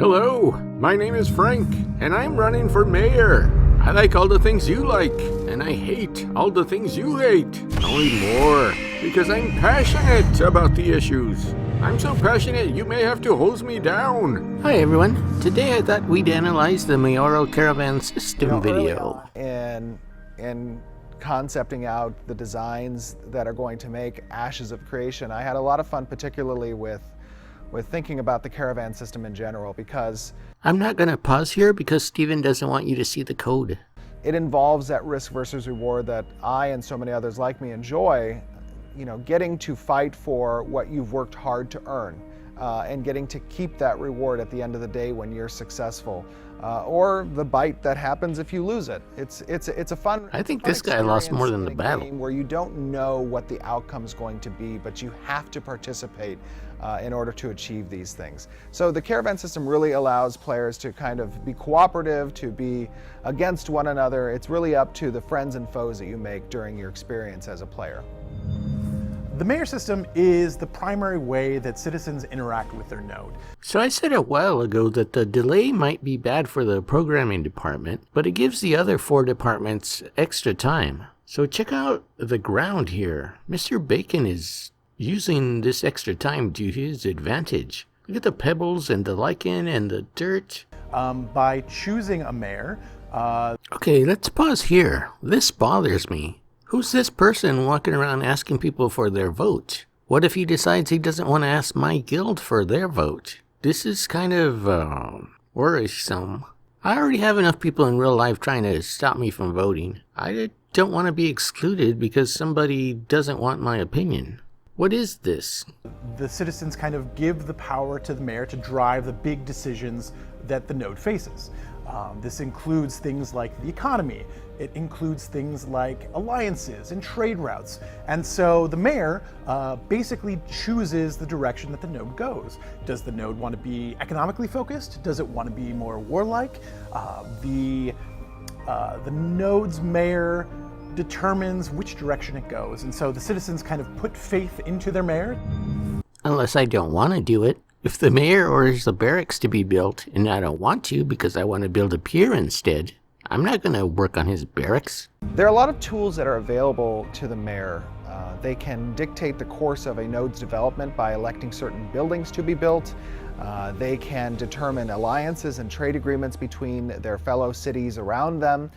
Hello, my name is Frank, and I'm running for mayor. I like all the things you like, and I hate all the things you hate. Only more, because I'm passionate about the issues. I'm so passionate you may have to hose me down. Hi everyone, today I thought we'd analyze the Mayoral Caravan System video. And concepting out the designs that are going to make Ashes of Creation, I had a lot of fun, particularly with thinking about the Caravan system in general, because I'm not going to pause here because Steven doesn't want you to see the code. It involves that risk versus reward that I and so many others like me enjoy, getting to fight for what you've worked hard to earn, and getting to keep that reward at the end of the day when you're successful, or the bite that happens if you lose it. It's a fun. I think this guy lost more than the battle. Where you don't know what the outcome is going to be, but you have to participate in order to achieve these things. So the Caravan system really allows players to kind of be cooperative, to be against one another. It's really up to the friends and foes that you make during your experience as a player. The Mayor system is the primary way that citizens interact with their node. So I said a while ago that the delay might be bad for the programming department, but it gives the other 4 departments extra time. So check out the ground here. Mr. Bacon is using this extra time to his advantage. Look at the pebbles and the lichen and the dirt. By choosing a mayor... Okay, let's pause here. This bothers me. Who's this person walking around asking people for their vote? What if he decides he doesn't want to ask my guild for their vote? This is kind of worrisome. I already have enough people in real life trying to stop me from voting. I don't want to be excluded because somebody doesn't want my opinion. What is this? The citizens kind of give the power to the mayor to drive the big decisions that the node faces. This includes things like the economy. It includes things like alliances and trade routes. And so the mayor basically chooses the direction that the node goes. Does the node want to be economically focused? Does it want to be more warlike? The node's mayor determines which direction it goes. And so the citizens kind of put faith into their mayor. Unless I don't want to do it. If the mayor orders the barracks to be built and I don't want to because I want to build a pier instead, I'm not going to work on his barracks. There are a lot of tools that are available to the mayor. They can dictate the course of a node's development by electing certain buildings to be built. They can determine alliances and trade agreements between their fellow cities around them.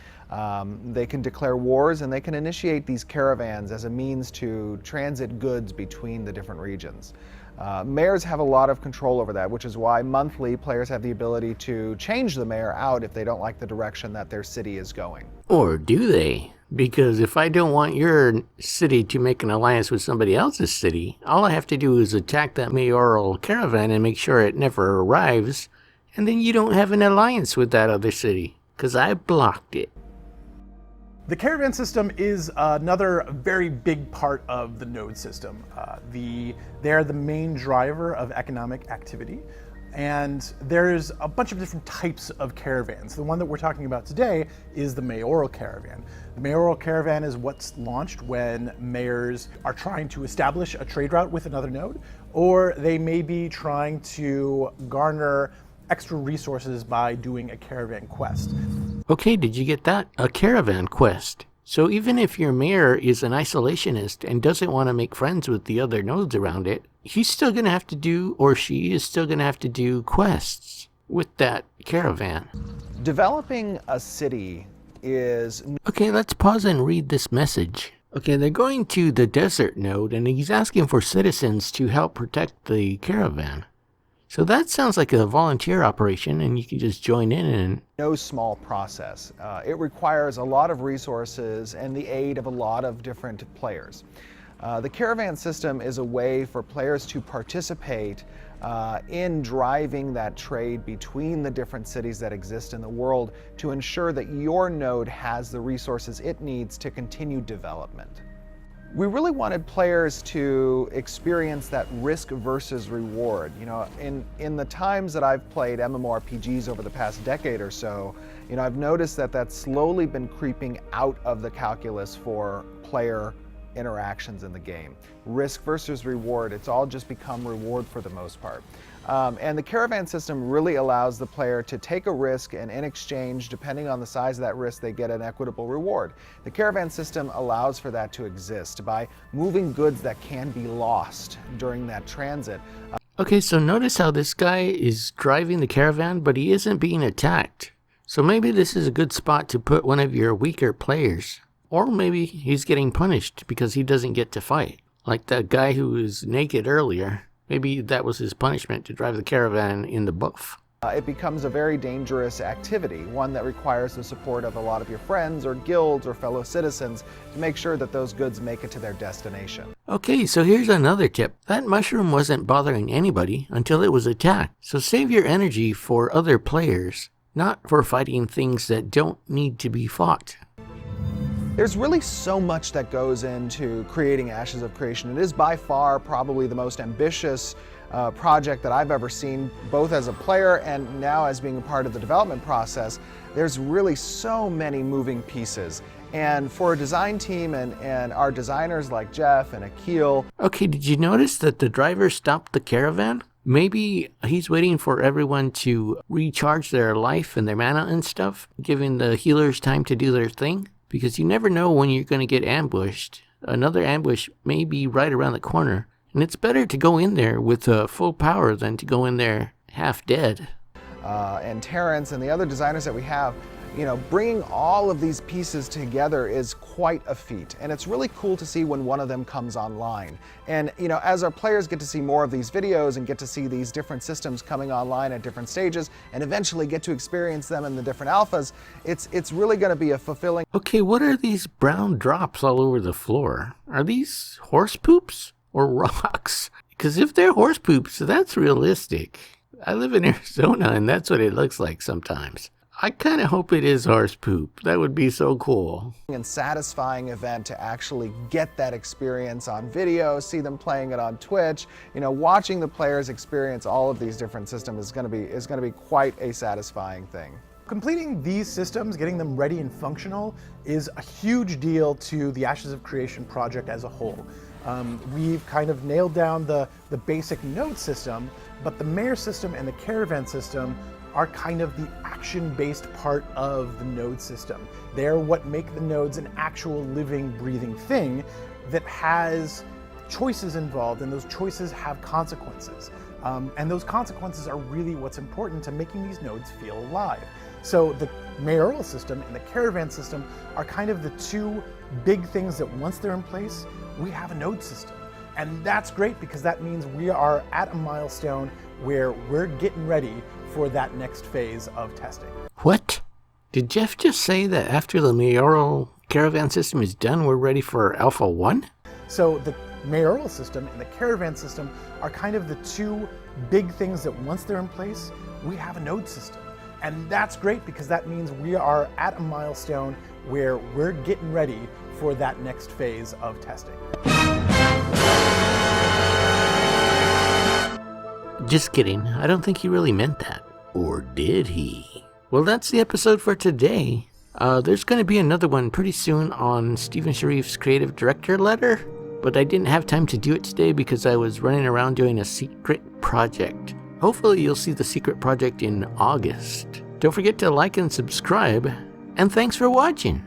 They can declare wars, and they can initiate these caravans as a means to transit goods between the different regions. Mayors have a lot of control over that, which is why monthly players have the ability to change the mayor out if they don't like the direction that their city is going. Or do they? Because if I don't want your city to make an alliance with somebody else's city, all I have to do is attack that mayoral caravan and make sure it never arrives, and then you don't have an alliance with that other city, because I blocked it. The Caravan system is another very big part of the node system. They're the main driver of economic activity, and there's a bunch of different types of caravans. The one that we're talking about today is the Mayoral Caravan. The Mayoral Caravan is what's launched when mayors are trying to establish a trade route with another node, or they may be trying to garner extra resources by doing a caravan quest. Okay, did you get that? A caravan quest. So even if your mayor is an isolationist and doesn't want to make friends with the other nodes around it, he's still going to have to do, or she is still going to have to do quests with that caravan. Developing a city is... Okay, let's pause and read this message. Okay, they're going to the desert node and he's asking for citizens to help protect the caravan. So that sounds like a volunteer operation, and you can just join in and... No small process. It requires a lot of resources and the aid of a lot of different players. The Caravan system is a way for players to participate in driving that trade between the different cities that exist in the world to ensure that your node has the resources it needs to continue development. We really wanted players to experience that risk versus reward. In the times that I've played MMORPGs over the past decade or so, I've noticed that that's slowly been creeping out of the calculus for player interactions in the game. Risk versus reward, it's all just become reward for the most part. And the Caravan system really allows the player to take a risk, and in exchange, depending on the size of that risk, they get an equitable reward. The Caravan system allows for that to exist by moving goods that can be lost during that transit. Okay, so notice how this guy is driving the caravan, but he isn't being attacked. So maybe this is a good spot to put one of your weaker players. Or maybe he's getting punished because he doesn't get to fight. Like that guy who was naked earlier. Maybe that was his punishment, to drive the caravan in the buff. It becomes a very dangerous activity, one that requires the support of a lot of your friends or guilds or fellow citizens to make sure that those goods make it to their destination. Okay, so here's another tip. That mushroom wasn't bothering anybody until it was attacked. So save your energy for other players, not for fighting things that don't need to be fought. There's really so much that goes into creating Ashes of Creation. It is by far probably the most ambitious project that I've ever seen, both as a player and now as being a part of the development process. There's really so many moving pieces. And for a design team and our designers like Jeff and Akil. Okay, did you notice that the driver stopped the caravan? Maybe he's waiting for everyone to recharge their life and their mana and stuff, giving the healers time to do their thing. Because you never know when you're going to get ambushed. Another ambush may be right around the corner. And it's better to go in there with full power than to go in there half dead. And Terrence and the other designers that we have, bringing all of these pieces together is quite a feat. And it's really cool to see when one of them comes online. And, as our players get to see more of these videos and get to see these different systems coming online at different stages and eventually get to experience them in the different alphas, it's really going to be a fulfilling. Okay, what are these brown drops all over the floor? Are these horse poops or rocks? Because if they're horse poops, that's realistic. I live in Arizona and that's what it looks like sometimes. I kind of hope it is horse poop. That would be so cool. And satisfying event to actually get that experience on video, see them playing it on Twitch. Watching the players experience all of these different systems is going to be quite a satisfying thing. Completing these systems, getting them ready and functional, is a huge deal to the Ashes of Creation project as a whole. We've kind of nailed down the basic node system, but the Mayor system and the Caravan system are kind of the action-based part of the node system. They're what make the nodes an actual living, breathing thing that has choices involved, and those choices have consequences. And those consequences are really what's important to making these nodes feel alive. So the Mayoral system and the Caravan system are kind of the two big things that once they're in place, we have a node system. And that's great because that means we are at a milestone where we're getting ready for that next phase of testing. What? Did Jeff just say that after the Mayoral Caravan system is done, we're ready for Alpha 1? So the Mayoral system and the Caravan system are kind of the two big things that once they're in place, we have a node system. And that's great because that means we are at a milestone where we're getting ready for that next phase of testing. Just kidding. I don't think he really meant that. Or did he? Well, that's the episode for today. There's going to be another one pretty soon on Stephen Sharif's creative director letter, but I didn't have time to do it today because I was running around doing a secret project. Hopefully you'll see the secret project in August. Don't forget to like and subscribe, and thanks for watching.